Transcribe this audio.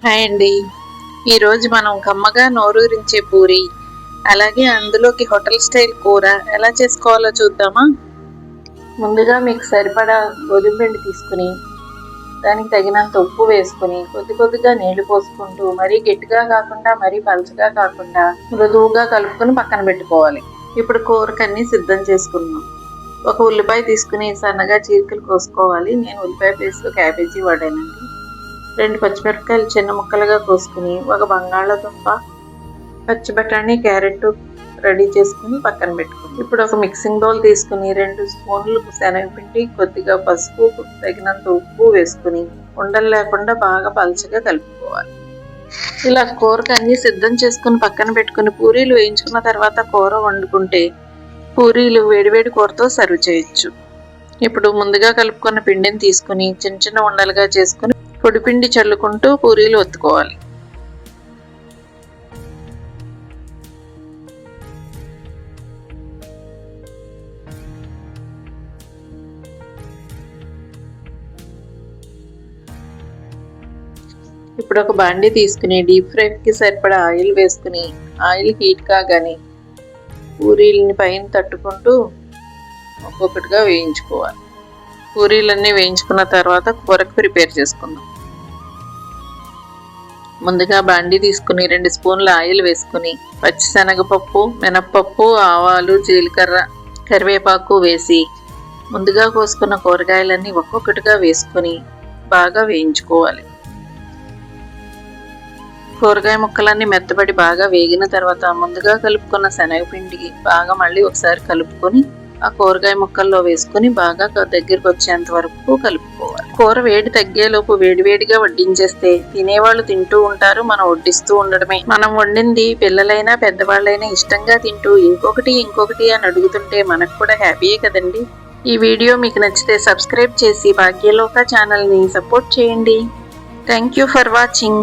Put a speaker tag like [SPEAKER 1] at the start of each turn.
[SPEAKER 1] Hi అండి. ఈరోజు మనం కమ్మగా నోరూరించే పూరి అలాగే అందులోకి హోటల్ స్టైల్ కూర ఎలా చేసుకోవాలో చూద్దామా. ముందుగా మీకు సరిపడా గోధుమ పిండి తీసుకుని దానికి తగినంత ఉప్పు వేసుకుని కొద్ది కొద్దిగా నీళ్లు పోసుకుంటూ మరీ గట్టిగా కాకుండా మరీ పలచగా కాకుండా మృదువుగా కలుపుకొని పక్కన పెట్టుకోవాలి. ఇప్పుడు కూరకన్నీ సిద్ధం చేసుకుందాం. ఒక ఉల్లిపాయ తీసుకుని సన్నగా చీలికలు కోసుకోవాలి. నేను ఉల్లిపాయ ప్లేస్లో క్యాబేజీ వాడానండి. 2 పచ్చిమిరపకాయలు చిన్న ముక్కలుగా కోసుకుని ఒక బంగాళాదుంప, పచ్చి బఠానీ, క్యారెట్ రెడీ చేసుకుని పక్కన పెట్టుకుని ఇప్పుడు ఒక మిక్సింగ్ బౌల్ తీసుకుని 2 స్పూన్లు శనగపిండి, కొద్దిగా పసుపు, తగినంత ఉప్పు వేసుకుని ఉండలు లేకుండా బాగా పలచగా కలుపుకోవాలి. ఇలా కూరకు అన్ని సిద్ధం చేసుకుని పక్కన పెట్టుకుని పూరీలు వేయించుకున్న తర్వాత కూర వండుకుంటే పూరీలు వేడివేడి కూరతో సర్వ్ చేయొచ్చు. ఇప్పుడు ముందుగా కలుపుకున్న పిండిని తీసుకుని చిన్న చిన్న ఉండలుగా చేసుకుని పొడిపిండి చల్లుకుంటూ పూరీలు ఒత్తుకోవాలి. ఇప్పుడు ఒక బాండీ తీసుకుని డీప్ ఫ్రైకి సరిపడా ఆయిల్ వేసుకుని ఆయిల్ హీట్ కాగానే పూరీలని పైన తట్టుకుంటూ ఒక్కొక్కటిగా వేయించుకోవాలి. పూరీలన్నీ వేయించుకున్న తర్వాత కూరకు ప్రిపేర్ చేసుకుందాం. ముందుగా బాండీ తీసుకుని 2 స్పూన్ల ఆయిల్ వేసుకుని పచ్చిశనగపప్పు, మినప్పప్పు, ఆవాలు, జీలకర్ర, కరివేపాకు వేసి ముందుగా కోసుకున్న కూరగాయలన్నీ ఒక్కొక్కటిగా వేసుకుని బాగా వేయించుకోవాలి. కూరగాయ ముక్కలన్నీ మెత్తబడి బాగా వేగిన తర్వాత ముందుగా కలుపుకున్న శనగపిండికి బాగా మళ్ళీ ఒకసారి కలుపుకొని ఆ కూరగాయ ముక్కల్లో వేసుకుని బాగా దగ్గరికి వచ్చేంత వరకు కలుపుకోవాలి. కూర వేడి తగ్గేలోపు వేడివేడిగా వడ్డించేస్తే తినేవాళ్ళు తింటూ ఉంటారు, మనం వడ్డిస్తూ ఉండడమే. మనం వండింది పిల్లలైనా పెద్దవాళ్ళైనా ఇష్టంగా తింటూ ఇంకొకటి అని అడుగుతుంటే మనకు కూడా హ్యాపీయే కదండి. ఈ వీడియో మీకు నచ్చితే సబ్స్క్రైబ్ చేసి భాగ్యలోక ఛానల్ని సపోర్ట్ చేయండి. Thank you for watching.